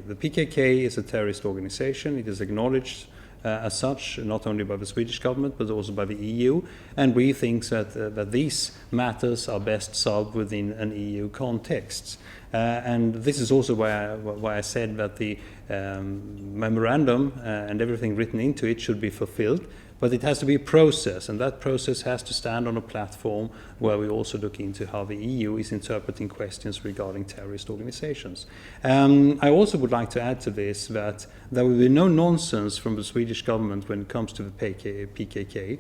The PKK is a terrorist organization. It is acknowledged as such, not only by the Swedish government but also by the EU, and we think that these matters are best solved within an EU context. And this is also why I said that the memorandum and everything written into it should be fulfilled, but it has to be a process, and that process has to stand on a platform where we also look into how the EU is interpreting questions regarding terrorist organizations. I also would like to add to this that there will be no nonsense from the Swedish government when it comes to the PKK.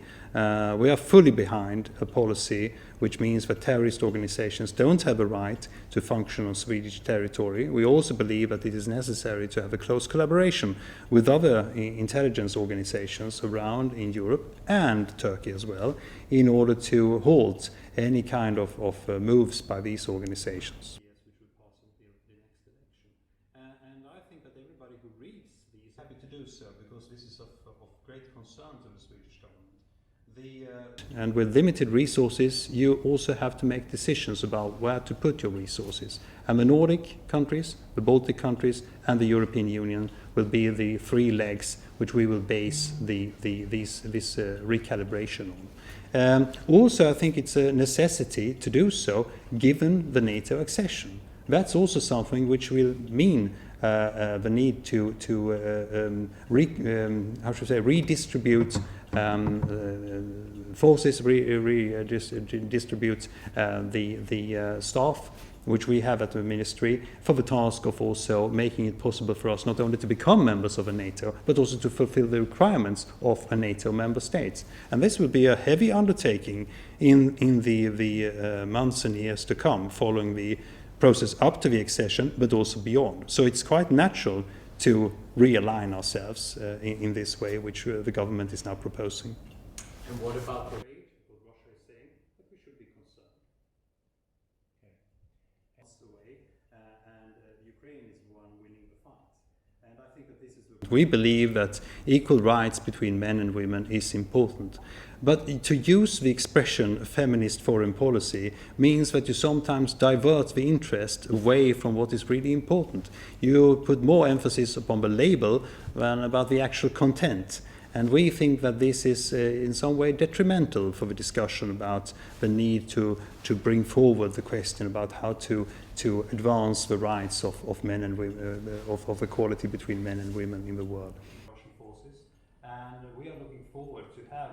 We are fully behind a policy which means that terrorist organizations don't have a right to function on Swedish territory. We also believe that it is necessary to have a close collaboration with other intelligence organizations around in Europe and Turkey as well, in order to halt any kind of moves by these organizations. Which would possibly be the next election. And I think that everybody who reads these is happy to do so, because this is of great concern to the Swedish government. And with limited resources, you also have to make decisions about where to put your resources. And the Nordic countries, the Baltic countries, and the European Union will be the three legs which we will base this recalibration on. Also, I think it's a necessity to do so, given the NATO accession. That's also something which will mean the need to redistribute forces, redistribute the staff which we have at the ministry, for the task of also making it possible for us not only to become members of a NATO, but also to fulfill the requirements of a NATO member state. And this will be a heavy undertaking in the months and years to come, following the process up to the accession, but also beyond. So it's quite natural to realign ourselves in this way, which the government is now proposing. And what about the what Russia is saying, that we should be concerned. Okay. That's the way, and Ukraine is the one winning the fight. And I think that this is we believe that equal rights between men and women is important. But to use the expression feminist foreign policy means that you sometimes divert the interest away from what is really important. You put more emphasis upon the label than about the actual content. And we think that this is in some way detrimental for the discussion about the need to bring forward the question about how to advance the rights of men and women, of equality between men and women in the world. Russian forces, and we are looking forward to have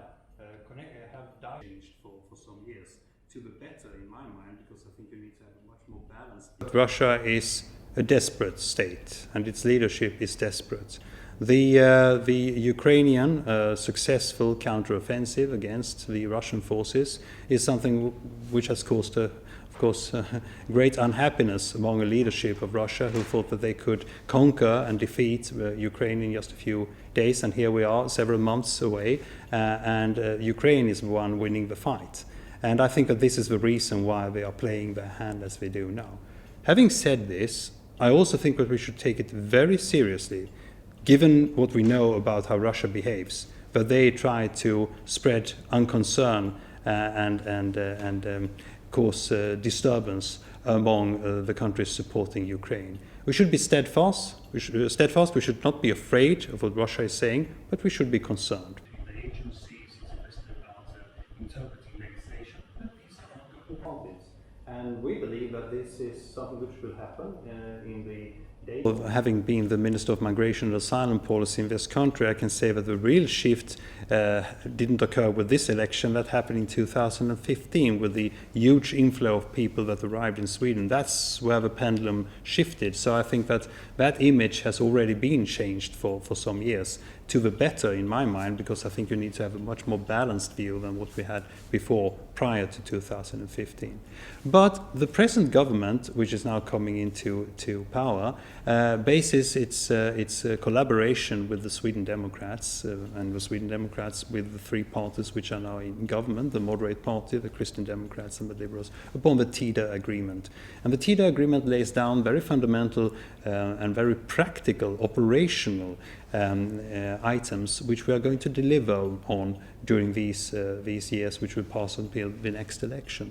dialogue for some years to the better, in my mind, because I think you need to have a much more balanced. Russia is a desperate state, and its leadership is desperate. The Ukrainian successful counteroffensive against the Russian forces is something which has caused of course, great unhappiness among the leadership of Russia, who thought that they could conquer and defeat Ukraine in just a few days, and here we are, several months away, and Ukraine is the one winning the fight. And I think that this is the reason why they are playing their hand as they do now. Having said this, I also think that we should take it very seriously, given what we know about how Russia behaves, that they try to spread unconcern and cause disturbance among the countries supporting Ukraine. We should be steadfast. We should not be afraid of what Russia is saying, but we should be concerned. The agencies interested about interpreting legislation, these are not problems. And we believe that this is something which will happen in the days. Having been the Minister of Migration and Asylum Policy in this country, I can say that the real shift didn't occur with this election. That happened in 2015 with the huge inflow of people that arrived in Sweden. That's where the pendulum shifted. So I think that that image has already been changed for some years, to the better in my mind, because I think you need to have a much more balanced view than what we had before, prior to 2015. But the present government, which is now coming into power, bases its collaboration with the Sweden Democrats, and the Sweden Democrats with the three parties which are now in government, the Moderate Party, the Christian Democrats and the Liberals, upon the TIDA agreement. And the TIDA agreement lays down very fundamental and very practical, operational items which we are going to deliver on during these years which will pass until the next election.